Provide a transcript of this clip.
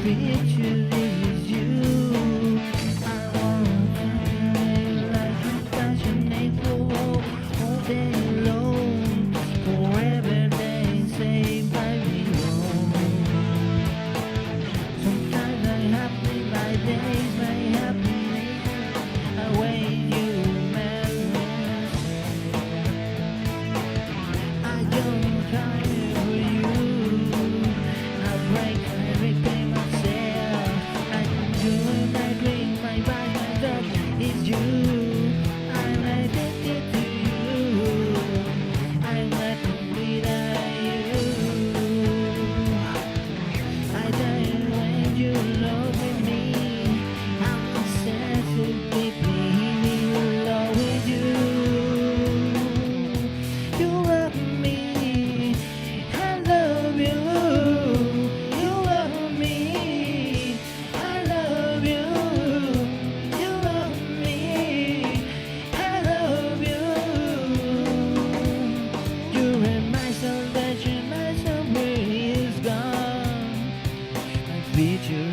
picture is you. I wanna feel like a passionate flow all day long. Forever they say by me wrong. Sometimes I happy my days, my happiness. I wait you madness. I don't cry for you. I break everything myself. I do my dream, my body, my dog is you. I'm addicted to you. I'm not without you. I die when you love with me. I'm obsessed with deeply in love with you. You love me, I love you. You love me, I love you. You love me, I love you. You're my salvation, my summer is gone. My future